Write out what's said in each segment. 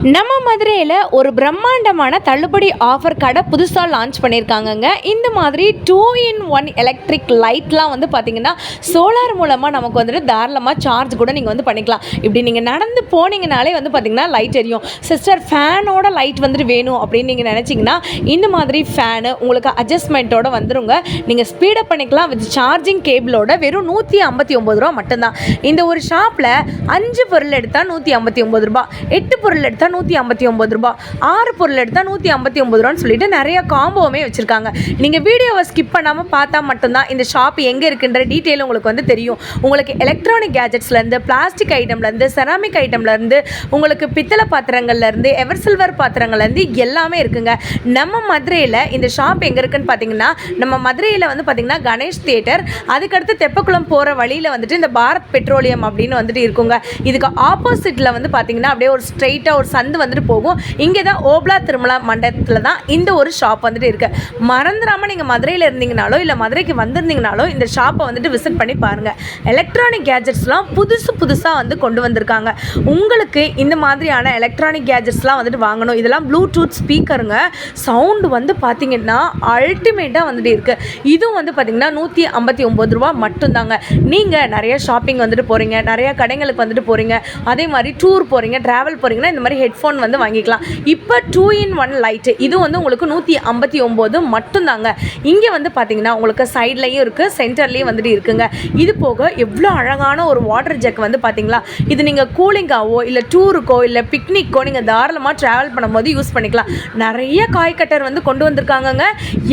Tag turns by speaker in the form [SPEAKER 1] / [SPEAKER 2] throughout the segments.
[SPEAKER 1] நம்ம மதுரையில் ஒரு பிரம்மாண்டமான தள்ளுபடி ஆஃபர் கடை புதுசாக லான்ச் பண்ணியிருக்காங்கங்க. இந்த மாதிரி 2-in-1 எலக்ட்ரிக் லைட்லாம் வந்து பார்த்திங்கன்னா சோலார் மூலமாக நமக்கு வந்துட்டு தாராளமாக சார்ஜ் கூட நீங்கள் வந்து பண்ணிக்கலாம். இப்படி நீங்கள் நடந்து போனீங்கனாலே வந்து பார்த்திங்கன்னா லைட் எரியும். சிஸ்டர் ஃபேனோட லைட் வந்துட்டு வேணும் அப்படின்னு நீங்கள் நினச்சிங்கன்னா இந்த மாதிரி ஃபேனு உங்களுக்கு அட்ஜஸ்ட்மெண்ட்டோடு வந்துருங்க. நீங்கள் ஸ்பீடப் பண்ணிக்கலாம் வித் சார்ஜிங் கேபிளோட. வெறும் 159 ரூபா மட்டும்தான். இந்த ஒரு ஷாப்பில் 5 பொருள் எடுத்தால் 159 ரூபா, 8 பொருள் எடுத்தால் 159 ரூபா, 6 பொருள் எடுத்தால் 159 ரூபான்னு சொல்லிட்டு நிறைய காம்போவுமே வச்சுருக்காங்க. நீங்கள் வீடியோவை ஸ்கிப் பண்ணாமல் பார்த்தா மட்டும்தான் இந்த ஷாப் எங்கே இருக்குன்ற டீட்டெயில் உங்களுக்கு வந்து தெரியும். உங்களுக்கு எலக்ட்ரானிக் கேஜெட்ஸ்லேருந்து, பிளாஸ்டிக் ஐட்டம்லேருந்து, செராமிக் ஐட்டம்லேருந்து, உங்களுக்கு பித்தளை பாத்திரங்கள்லேருந்து, எவர் சில்வர் பாத்திரங்கள்லேருந்து எல்லாமே இருக்குங்க. நம்ம மதுரையில் இந்த ஷாப் எங்கே இருக்குன்னு பார்த்தீங்கன்னா, நம்ம மதுரையில் வந்து பார்த்திங்கன்னா கணேஷ் தியேட்டர், அதுக்கடுத்து தெப்பக்குளம் போகிற வழியில் வந்துட்டு இந்த பாரத் பெட்ரோலியம் அப்படின்னு வந்துட்டு இருக்குங்க. இதுக்கு ஆப்போசிட்டில் வந்து பார்த்திங்கன்னா அப்படியே ஒரு ஸ்ட்ரெயிட்டாக ஒரு சந்து வந்துட்டு போகும். இங்கே தான் ஓப்லா திருமலா மண்டபத்தில் தான் இந்த ஒரு ஷாப் வந்துட்டு இருக்குது. மறந்துடாமல் நீங்கள் மதுரையில் இருந்தீங்கனாலோ இல்லை மதுரைக்கு வந்திருந்தீங்கனாலோ இந்த ஷாப்பை வந்துட்டு விசிட் பண்ணி பாருங்கள். எலக்ட்ரானிக் கேஜெட்ஸ்லாம் புதுசாக வந்து கொண்டு வந்திருக்காங்க. உங்களுக்கு இந்த மாதிரியான எலக்ட்ரானிக் கேஜெட்ஸ்லாம் வந்துட்டு வாங்கணும். இதெல்லாம் ப்ளூடூத் ஸ்பீக்கருங்க. சவுண்டு வந்து பார்த்திங்கன்னா அல்டிமேட்டாக வந்துட்டு இருக்குது. இதுவும் வந்து பார்த்திங்கன்னா 159 ரூபா மட்டும்தாங்க. நீங்கள் நிறைய ஷாப்பிங் வந்துட்டு போகிறீங்க, நிறையா கடைங்களுக்கு வந்துட்டு போகிறீங்க, அதே மாதிரி டூர் போகிறீங்க, ட்ராவல் போகிறீங்கன்னா இந்த மாதிரி ஹெட்ஃபோன் வந்து வாங்கிக்கலாம். இப்போ 2-in-1 லைட்டு இது வந்து உங்களுக்கு 159 மட்டும்தாங்க. இங்கே வந்து பார்த்தீங்கன்னா உங்களுக்கு சைட்லையும் இருக்குது, சென்டர்லேயும் வந்துட்டு இருக்குங்க. இது போக எவ்வளோ அழகான ஒரு வாட்டர் ஜக் வந்து பார்த்தீங்களா. இது நீங்கள் கூலிங்காவோ இல்லை டூருக்கோ இல்லை பிக்னிக்கோ நீங்கள் தாராளமாக ட்ராவல் பண்ணும்போது யூஸ் பண்ணிக்கலாம். நிறைய காய் கட்டர் வந்து கொண்டு வந்திருக்காங்கங்க.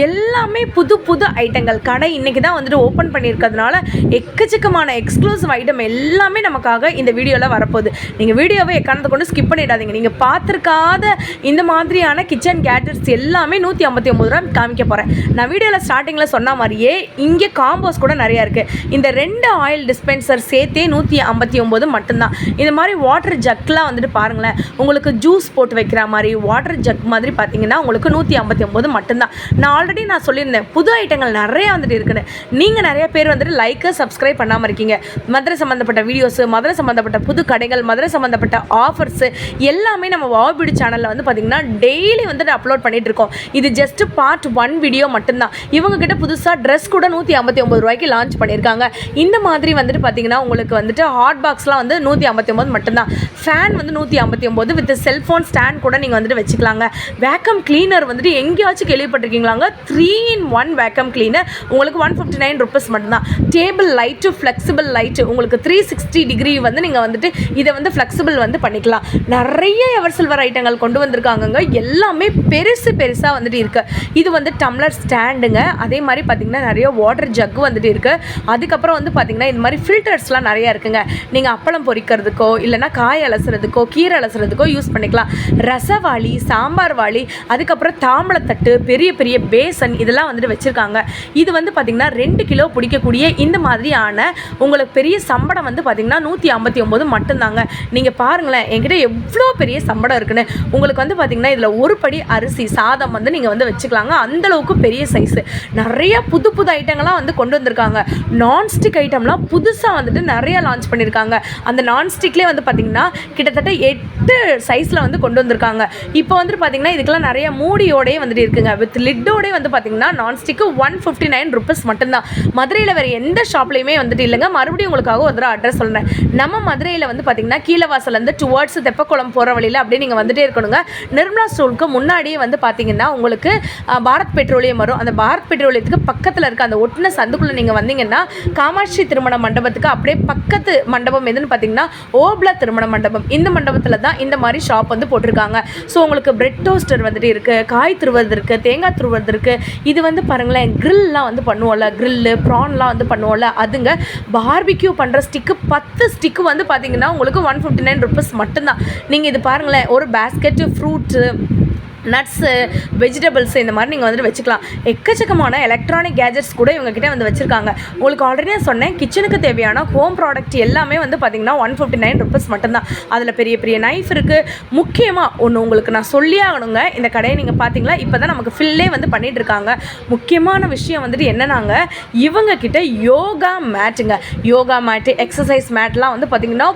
[SPEAKER 1] எல்லாமே புது ஐட்டங்கள். கடை இன்றைக்கி தான் வந்துட்டு ஓப்பன் பண்ணியிருக்கிறதுனால எக்கச்சக்கமான எக்ஸ்க்ளூசிவ் ஐட்டம் எல்லாமே நமக்காக இந்த வீடியோவில் வரப்போகுது. நீங்கள் வீடியோவை எக்காரணத்தை கொண்டு ஸ்கிப் பண்ணிடாதீங்க. நீங்கள் பார்த்துருக்காத இந்த மாதிரியான கிச்சன் கேட்ஜெட்ஸ் எல்லாமே 159 ரூபா காமிக்க போகிறேன். நான் வீடியோவில் ஸ்டார்டிங்கில் சொன்ன மாதிரியே இங்கே காம்போஸ் கூட நிறையா இருக்குது. இந்த 2 ஆயில் டிஸ்பென்சர் சேர்த்தே 159 மட்டும்தான். இந்த மாதிரி வாட்டர் ஜக்லாம் வந்துட்டு பாருங்களேன், உங்களுக்கு ஜூஸ் போட்டு வைக்கிற மாதிரி வாட்டர் ஜக் மாதிரி பார்த்தீங்கன்னா உங்களுக்கு 159 மட்டும்தான். நான் சொல்லியிருந்தேன் புது ஐட்டங்கள் நிறையா வந்துட்டு இருக்குன்னு. நீங்கள் நிறைய பேர் வந்துட்டு லைக்கு சப்ஸ்கிரைப் பண்ணாமல் இருக்கீங்க. மதுரை சம்மந்தப்பட்ட வீடியோஸு, மதுரை சம்மந்தப்பட்ட புது கடைகள், மதுரை சம்மந்தப்பட்ட ஆஃபர்ஸு எல்லாமே நம்ம வாவ்பீடி சேனலில் வந்து பார்த்திங்கன்னா டெய்லி வந்துட்டு அப்லோட் பண்ணிகிட்டு இருக்கோம். இது ஜஸ்ட் பார்ட் 1 வீடியோ மட்டும்தான். இவங்ககிட்ட புதுசாக ட்ரெஸ் கூட 159 ரூபாய்க்கு லான்ச் பண்ணியிருக்காங்க. இந்த மாதிரி வந்துட்டு பார்த்திங்கன்னா உங்களுக்கு வந்துட்டு ஹாட் பாக்ஸ்லாம் வந்து 159 மட்டும்தான். ஃபேன் வந்து 159 வித் செல்ஃபோன் ஸ்டாண்ட் கூட நீங்கள் வந்துட்டு வச்சுக்கலாங்க. வேக்கம் கிளீனர் வந்துட்டு எங்கேயாச்சும் கேள்விப்பட்டிருக்கீங்களாங்க? 3-in-1 வேக்கம் கிளீனர் உங்களுக்கு 159 ருபீஸ் மட்டும்தான். டேபிள் லைட்டு, ஃப்ளெக்சிபிள் லைட்டு உங்களுக்கு 360 டிகிரி வந்து நீங்கள் வந்துட்டு இதை வந்து ஃப்ளெக்சிபிள் வந்து பண்ணிக்கலாம். நிறைய எவர் சில்வர் ஐட்டங்கள் கொண்டு வந்திருக்காங்கங்க. எல்லாமே பெருசாக வந்துட்டு இருக்குது. இது வந்து டம்ளர் ஸ்டாண்டுங்க. அதே மாதிரி பார்த்திங்கன்னா நிறைய வாட்டர் ஜக்கு வந்துட்டு இருக்குது. அதுக்கப்புறம் வந்து பார்த்திங்கன்னா இந்த மாதிரி ஃபில்டர்ஸ்லாம் நிறையா இருக்குங்க. நீங்கள் அப்பளம் பொரிக்கிறதுக்கோ இல்லைனா காய் அலசுறதுக்கோ கீரை அலசுறதுக்கோ யூஸ் பண்ணிக்கலாம். ரசவாளி, சாம்பார் வாளி, அதுக்கப்புறம் தாம்பளத்தட்டு, பெரிய பேசன் இதெல்லாம் வந்துட்டு வச்சுருக்காங்க. இது வந்து பார்த்திங்கன்னா 2 கிலோ பிடிக்கக்கூடிய இந்த மாதிரியான உங்களுக்கு பெரிய சம்படம் வந்து பார்த்திங்கன்னா 159 மட்டும்தாங்க. நீங்கள் பாருங்களேன் என்கிட்ட எவ்வளோ பெரிய சம்படம் இருக்குன்னு. உங்களுக்கு வந்து பார்த்திங்கன்னா இதில் ஒரு படி அரிசி சாதம் வந்து நீங்கள் வந்து வச்சுக்கலாங்க. அந்தளவுக்கு பெரிய சைஸு. நிறைய புது ஐட்டங்கள்லாம் வந்து கொண்டு வந்திருக்காங்க. நான்ஸ்டிக் ஐட்டம்லாம் புதுசாக வந்துட்டு நிறையா லான்ச் பண்ணியிருக்காங்க. அந்த நான்ஸ்டிக்லேயே வந்து பார்த்திங்கன்னா கிட்டத்தட்ட 8 சைஸில் வந்து கொண்டு வந்திருக்காங்க. இப்போ வந்துட்டு பார்த்திங்கன்னா இதுக்கெல்லாம் நிறைய மூடியோடய வந்துட்டு இருக்குங்க. வித் லிட்டோடய வந்து பார்த்திங்கன்னா நான்ஸ்டிக்கு 159 ருபீஸ் மட்டும்தான். மதுரையில் வேறு எந்த ஷாப்லேயுமே வந்துட்டு இல்லைங்க. மறுபடியும் உங்களுக்காக ஒரு தடவை அட்ரஸ் சொல்கிறேன். நம்ம மதுரையில் வந்து பார்த்திங்கன்னா கீழவாசலேருந்து டுவர்ட்ஸ் தெப்பக்குளம் போகிற வழியில் அப்படியே நீங்கள் வந்துட்டே இருக்கணுங்க. நிர்மலா ஸ்டோருக்கு முன்னாடியே வந்து பார்த்திங்கன்னா உங்களுக்கு பாரத் பெட்ரோலியம் வரும். அந்த பாரத் பெட்ரோலியத்துக்கு பக்கத்தில் இருக்க அந்த ஒட்டின சந்துக்குள்ளே நீங்கள் வந்தீங்கன்னா காமாட்சி திருமண மண்டபத்துக்கு அப்படியே பக்கத்து மண்டபம் எதுன்னு பார்த்தீங்கன்னா ஓப்லா திருமண மண்டபம். இந்த மண்டபத்தில் தான் இந்த மாதிரி ஷாப் வந்து போட்டிருக்காங்க. ஸோ உங்களுக்கு பிரெட் டோஸ்டர் வந்துட்டு இருக்குது, காய் துருவது இருக்குது, தேங்காய் துருவது இருக்குது. இது வந்து பாருங்களேன் கிரில்லாம் வந்து பண்ணுவோம்ல, கிரில்லு ப்ரான்லாம் வந்து பண்ணுவோம்ல அதுங்க. பார்பிக்யூ பண்ணுற ஸ்டிக்கு 10 ஸ்டிக்கு வந்து பார்த்திங்கன்னா உங்களுக்கு 159 ருபீஸ் மட்டும்தான். நீங்கள் இது பாருங்களேன் ஒரு பேஸ்கெட்டு ஃப்ரூட்ஸு நட்ஸு, வெஜிடபிள்ஸ் இந்த மாதிரி நீங்கள் வந்துட்டு வச்சுக்கலாம். எக்கச்சக்கமான எலக்ட்ரானிக் கேஜெட்ஸ் கூட இவங்ககிட்ட வந்து வச்சுருக்காங்க. உங்களுக்கு ஆல்ரெடி நான் சொன்னேன், கிச்சனுக்கு தேவையான ஹோம் ப்ராடக்ட் எல்லாமே வந்து பார்த்திங்கன்னா 159 ருபீஸ் மட்டும்தான். அதில் பெரிய பெரிய நைஃப் இருக்குது. முக்கியமாக ஒன்று உங்களுக்கு நான் சொல்லி ஆகணுங்க, இந்த கடையை நீங்கள் பார்த்தீங்களா, இப்போ தான் நமக்கு ஃபில்லே வந்து பண்ணிகிட்டு இருக்காங்க. முக்கியமான விஷயம் வந்துட்டு என்னன்னாங்க, இவங்கக்கிட்ட யோகா மேட்டுங்க, யோகா மேட்டு, எக்ஸசைஸ் மேட்லாம் வந்து பார்த்திங்கன்னா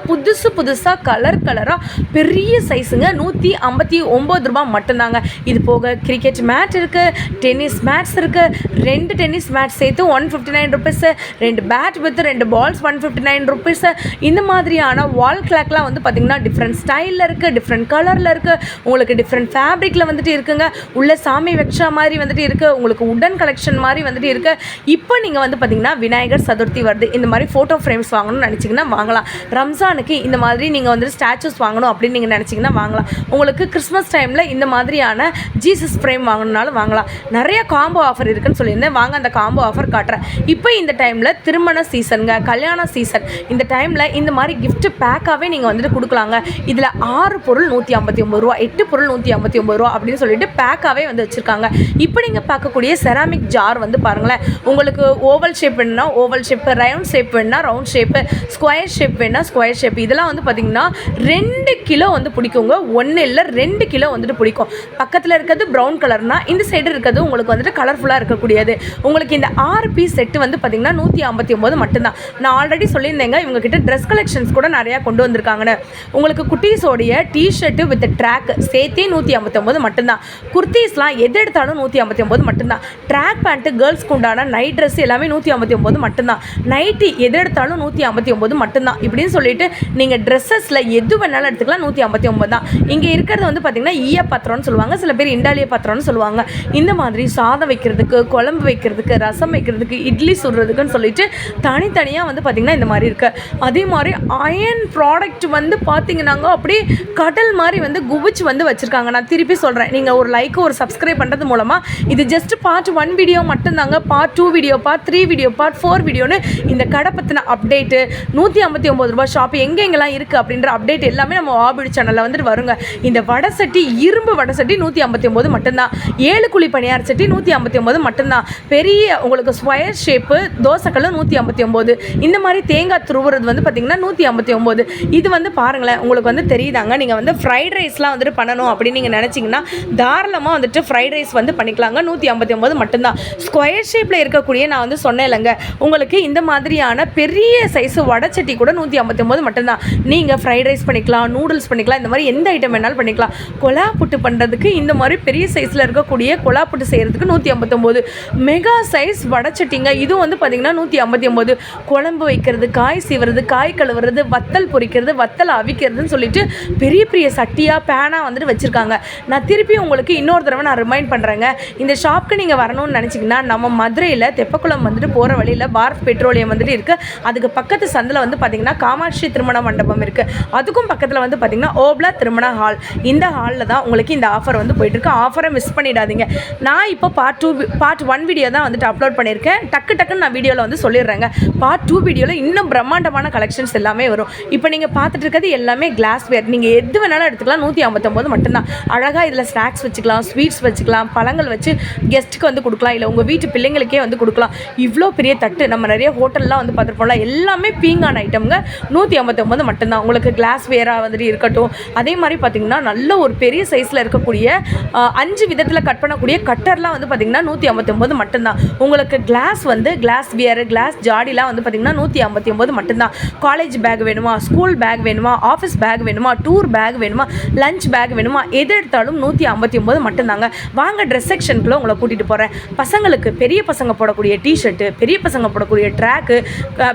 [SPEAKER 1] புதுசாக கலராக பெரிய சைஸுங்க, 159 ரூபா மட்டும்தாங்க. இது போக கிரிக்கெட் மேட் இருக்குது, டென்னிஸ் மேட்ஸ் இருக்குது. 2 டென்னிஸ் மேட் சேர்த்து 159 rupees, 2 bat with 2 balls 159 rupees. இந்த மாதிரியான வால் கிளாக்லாம் வந்து பார்த்திங்கன்னா டிஃப்ரெண்ட் ஸ்டைலில் இருக்குது, டிஃப்ரெண்ட் கலரில் இருக்குது, உங்களுக்கு டிஃப்ரெண்ட் ஃபேப்ரிக்கில் வந்துட்டு இருக்குங்க. உள்ள சாமி வெக்ஷா மாதிரி வந்துட்டு இருக்குது, உங்களுக்கு உடன் கலெக்ஷன் மாதிரி வந்துட்டு இருக்குது. இப்போ நீங்கள் வந்து பார்த்திங்கன்னா விநாயகர் சதுர்த்தி வருது, இந்த மாதிரி ஃபோட்டோ ஃப்ரேம்ஸ் வாங்கணும்னு நினச்சிங்கன்னா வாங்கலாம். ரம்ஜானுக்கு இந்த மாதிரி நீங்கள் வந்து ஸ்டாச்சூஸ் வாங்கணும் அப்படின்னு நீங்கள் நினச்சிங்கன்னா வாங்கலாம். உங்களுக்கு கிறிஸ்மஸ் டைமில் இந்த மாதிரியான ஜீசஸ் ஃப்ரேம் வாங்கணுன்னாலும் வாங்கலாம். நிறைய காம்போ ஆஃபர் இருக்குன்னு சொல்லியிருந்தேன், வாங்க அந்த காம்போ ஆஃபர் காட்டுறேன். இப்போ இந்த டைமில் திருமண சீசனுங்க, கல்யாண சீசன், இந்த டைமில் இந்த மாதிரி கிஃப்ட் பேக்காகவே நீங்கள் வந்துட்டு கொடுக்கலாங்க. இதில் 6 பொருள் 159 ரூபா, 8 பொருள் 159 ரூபா அப்படின்னு சொல்லிட்டு பேக்காகவே வந்து வச்சுருக்காங்க. இப்போ நீங்கள் பார்க்கக்கூடிய செராமிக் ஜார் வந்து பாருங்களேன், உங்களுக்கு ஓவல் ஷேப் வேணுன்னா ஓவல் ஷேப்பு, ரவுண்ட் ஷேப் வேணுன்னா ரவுண்ட் ஷேப்பு, ஸ்கொயர் ஷேப் வேணுன்னா ஸ்கொயர் ஷேப். இதெல்லாம் வந்து பார்த்திங்கன்னா 2 கிலோ வந்து பிடிக்குங்க, 1 இல்லை 2 கிலோ வந்துட்டு பிடிக்கும். பக்கத்தில் இருக்கிறது ப்ரௌன் கலர்னா, இந்த சைடு இருக்கிறது உங்களுக்கு வந்துட்டு கலர்ஃபுல்லாக இருக்கக்கூடியது. உங்களுக்கு இந்த 6 பீஸ் செட்டு வந்து பார்த்திங்கன்னா 159 மட்டும்தான். நான் ஆல்ரெடி சொல்லியிருந்தேங்க, இவங்ககிட்ட ட்ரெஸ் கலெக்ஷன்ஸ் கூட நிறையா கொண்டு வந்திருக்காங்கன்னு. உங்களுக்கு குட்டீஸோடைய டிஷர்ட்டு வித் ட்ராக் சேர்த்தே 159 மட்டும்தான். குர்த்தீஸ்லாம் எது எடுத்தாலும் 159 மட்டும்தான். ட்ராக் பேண்ட்டு, கேர்ள்ஸ்க்கு உண்டான நைட் ட்ரெஸ் எல்லாமே 159 மட்டும்தான். நைட்டி எது எடுத்தாலும் 159 மட்டும்தான். இப்படின்னு சொல்லிட்டு நீங்கள் ட்ரெஸ்ஸஸில் எது வேணாலும் எடுத்துக்கலாம், 159 தான். இங்கே இருக்கிறது வந்து பார்த்திங்கன்னா ஈய பாத்திரம்னு சொல்லுவாங்க, சில பேர் இண்டாலிய பாத்திரம்னு சொல்லுவாங்க. இந்த மாதிரி சாதம் வைக்கிறதுக்கு, குழம்பு வைக்கிறதுக்கு, ரசம் வைக்கிறதுக்கு, இட்லி சுடுறதுக்குன்னு சொல்லிட்டு தனித்தனியாக வந்து பார்த்திங்கன்னா இந்த மாதிரி இருக்குது. அதே மாதிரி அயன் ப்ராடக்ட் வந்து பார்த்திங்கன்னாங்க அப்படியே கடல் மாதிரி வந்து குவிச்சு வந்து வச்சுருக்காங்க. நான் திருப்பி சொல்கிறேன், நீங்கள் ஒரு லைக் ஒரு சப்ஸ்கிரைப் பண்ணுறது மூலமாக இது ஜஸ்ட் பார்ட் 1 வீடியோ மட்டும்தாங்க. Part 2 video, part 3 video, part 4 வீடியோன்னு இந்த கடை பற்றின அப்டேட்டு, 159 ரூபா ஷாப் எங்கெங்கெல்லாம் இருக்குது அப்படின்ற அப்டேட் எல்லாமே நம்ம ஆபிடி சேனலில் வந்துட்டு வருங்க. இந்த வடை சட்டி, இரும்பு வடை சட்டி 159 மட்டும்தான். 7 குழி பணியார சட்டி 159 மட்டும்தான். பெரிய உங்களுக்கு ஸ்கொயர் ஷேப்பு தோசைக்கல் 159. இந்த மாதிரி தேங்காய் துருவுறது வந்து பார்த்திங்கன்னா 159. இது வந்து பாருங்களேன், உங்களுக்கு வந்து தெரியுதாங்க. நீங்கள் வந்து ஃப்ரைட் ரைஸ்லாம் வந்துட்டு பண்ணணும் அப்படின்னு நீங்கள் நினச்சிங்கன்னா தாராளமாக வந்துட்டு ஃப்ரைட் ரைஸ் வந்து பண்ணிக்கலாங்க. 159 மட்டும்தான். ஸ்கொயர் ஷேப்பில் இருக்கக்கூடிய நான் வந்து சொன்னேன் இல்லைங்க, உங்களுக்கு இந்த மாதிரியான பெரிய சைஸு வடைச்சட்டி கூட 159 மட்டும்தான். நீங்கள் ஃப்ரைட் ரைஸ் பண்ணிக்கலாம், நூடுல்ஸ் பண்ணிக்கலாம், இந்த மாதிரி எந்த ஐட்டம் வேணாலும் பண்ணிக்கலாம். கொலா புட்டு பண்ணுறதுக்கு இந்த மாதிரி பெரிய சைஸில் இருக்கக்கூடிய கொலா புட்டு செய்கிறதுக்கு 159. மெகா சைஸ் வடைச்சட்டிங்க, இதுவும் வந்து பார்த்திங்கன்னா 159. குழம்பு வைக்கிறது, காய் சீவுறது, காய் கழுவுறது, வத்தல் பொரிக்கிறது, வத்தல் அவிக்கிறதுன்னு சொல்லிட்டு பெரிய பெரிய சட்டியாக பேனாக வந்துட்டு வச்சுருக்காங்க. நான் திருப்பி உங்களுக்கு இன்னொரு தடவை நான் ரிமைண்ட் பண்ணுறேங்க, இந்த ஷாப்க்கு நீங்கள் வரணும்னு நினச்சிங்கன்னா நம்ம மதுரையில் தெப்பக்குளம் வந்துட்டு போகிற வழியில் பாரத் பெட்ரோலியம் வந்துட்டு இருக்குது. அதுக்கு பக்கத்து சந்தில் வந்து பார்த்திங்கன்னா காமாட்சி திருமண மண்டபம் இருக்குது. அதுக்கும் பக்கத்தில் வந்து பார்த்திங்கன்னா ஓப்லா திருமண ஹால். இந்த ஹாலில் தான் உங்களுக்கு இந்த ஆஃபர் வந்து போயிட்டுருக்கு. ஆஃபரை மிஸ் பண்ணிடாதீங்க. நான் இப்போ பார்ட் 1 வீடியோ தான் வந்துட்டு அப்லோட் பண்ணியிருக்கேன். டக்குன்னு நான் வீடியோவில் வந்து சொல்லிடுறேங்க. பார்ட் 2 வீடியோவில் இன்னும் பிரம்மாண்டமான கலெக்ஷன்ஸ் எல்லாமே வரும். இப்போ நீங்கள் பார்த்துட்டு இருக்கிறது எல்லாமே கிளாஸ் வேர், நீங்கள் எது வேணாலும் எடுத்துக்கலாம். 159 மட்டும்தான். அழகாக இதில் ஸ்நாக்ஸ் வச்சுக்கலாம், ஸ்வீட்ஸ் வச்சுக்கலாம், பழங்கள் வச்சு கெஸ்ட்டுக்கு வந்து கொடுக்கலாம், இல்லை உங்கள் வீட்டு பிள்ளைங்களுக்கே வந்து கொடுக்கலாம். இவ்வளோ பெரிய தட்டு நம்ம நிறைய ஹோட்டல்லாம் வந்து பார்த்துருப்போம்ல, எல்லாமே பீங்கான ஐட்டம்ங்க. 159 மட்டும்தான். உங்களுக்கு கிளாஸ் வேராக வந்துட்டு இருக்கட்டும். அதே மாதிரி பார்த்திங்கன்னா நல்ல ஒரு பெரிய சைஸில் இருக்கக்கூடிய 5 விதத்தில் கட் பண்ணக்கூடிய கட்டர்லாம் வந்து பார்த்திங்கன்னா 159 மட்டும்தான். உங்களுக்கு கிளாஸ் வந்து கிளாஸ் வியர், கிளாஸ் ஜாடிலாம் வந்து பார்த்திங்கன்னா 159 மட்டும்தான். காலேஜ் பேக் வேணுமா, ஸ்கூல் பேக் வேணுமா, ஆஃபீஸ் பேக் வேணுமா, டூர் பேக் வேணுமா, லஞ்ச் பேக் வேணுமா, எது எடுத்தாலும் 159 மட்டும்தாங்க. வாங்க ட்ரெஸ் செக்ஷனுக்குள்ளே உங்களை கூட்டிகிட்டு போகிறேன். பசங்களுக்கு பெரிய பசங்க போடக்கூடிய டிஷர்ட்டு, பெரிய பசங்க போடக்கூடிய ட்ராக்கு,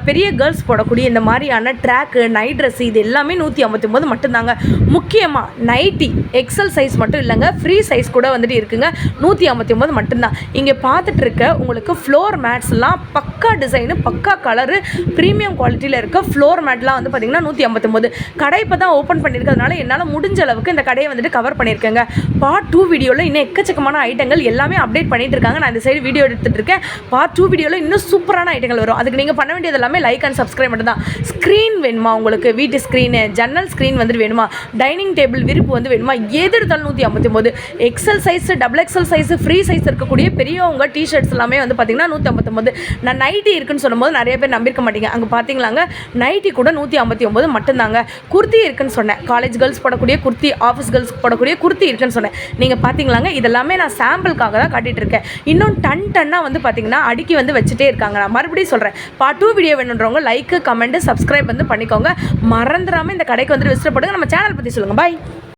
[SPEAKER 1] பெரிய கேர்ள்ஸ் போடக்கூடிய இந்த மாதிரியான ட்ராக்கு, நைட் ட்ரெஸ், இது எல்லாமே 159 மட்டும்தாங்க. முக்கியமாக நைட்டி எக்ஸல் சைஸ் மட்டும் இல்லைங்க, ஃப்ரீ சைஸ் கூட வந்துட்டு இருக்குங்க. 159 மட்டும்தான். இங்கே பார்த்துட்டு இருக்க உங்களுக்கு ஃப்ளோர் மேட்ஸ்லாம் பக்கா டிசைனு, பக்கா கலரு, ப்ரீமியம் குவாலிட்டியில் இருக்க ஃப்ளோர் மேட்லாம் வந்து பார்த்திங்கன்னா 159. கடை இப்போ தான் ஓப்பன் பண்ணியிருக்கிறதுனால என்னால் முடிஞ்ச அளவுக்கு இந்த கடையை வந்துட்டு கவர் பண்ணியிருக்கேங்க. பார்ட் 2 வீடியோவில் இன்னும் எக்கச்சக்கமான ஐட்டங்கள் எல்லாமே அப்டேட் பண்ணிட்டு இருக்காங்க. நான் இந்த சைடு வீடியோ எடுத்துகிட்டு இருக்கேன். பார்ட் 2 வீடியோவில் இன்னும் சூப்பரான ஐட்டங்கள் வரும். அதுக்கு நீங்கள் பண்ண வேண்டியது எல்லாமே லைக் அண்ட் சப்ஸ்கிரைப் மட்டும் தான். ஸ்க்ரீன் வேணுமா, உங்களுக்கு வீட்டு ஸ்க்ரீனு, ஜன்னல் ஸ்க்ரீன் வந்துட்டு வேணுமா, டைனிங் டேபிள் விரிப்பு வந்து வேணுமா, எது எடுத்தாலும் 159. 159. XL size, double XL size, free size இருக்கக்கூடிய பெரியவங்க டிஷர்ட்ஸ் எல்லாமே வந்து பார்த்திங்கன்னா 159. நான் நைட்டி இருக்குன்னு சொல்லும்போது நிறைய பேர் நம்பியிருக்க மாட்டீங்க. அங்கே பார்த்தீங்களாங்க நைட்டி கூட 159 மட்டும்தாங்க. குர்த்தி இருக்குன்னு சொன்னேன், காலேஜ் கேர்ள்ஸ் போடக்கூடிய குர்த்தி, ஆஃபீஸ் கேர்ள்ஸ் போடக்கூடிய குர்த்தி இருக்குன்னு சொன்னேன். நீங்கள் பார்த்தீங்களாங்க இதெல்லாமே நான் சாம்பிளுக்காக தான் காட்டிகிட்டு இருக்கேன். இன்னும் டன்னாக வந்து பார்த்திங்கன்னா அடுக்கி வந்து வச்சுட்டே இருக்காங்க. நான் மறுபடியும் சொல்கிறேன், பார்ட் 2 வீடியோ வேணுன்றவங்க லைக், கமெண்ட், சப்ஸ்கிரைப் வந்து பண்ணிக்கோங்க. மறந்துடாமல் இந்த கடைக்கு வந்து விசிட் பண்ணுங்க. நம்ம சேனல் பற்றி சொல்லுங்கள். பாய்.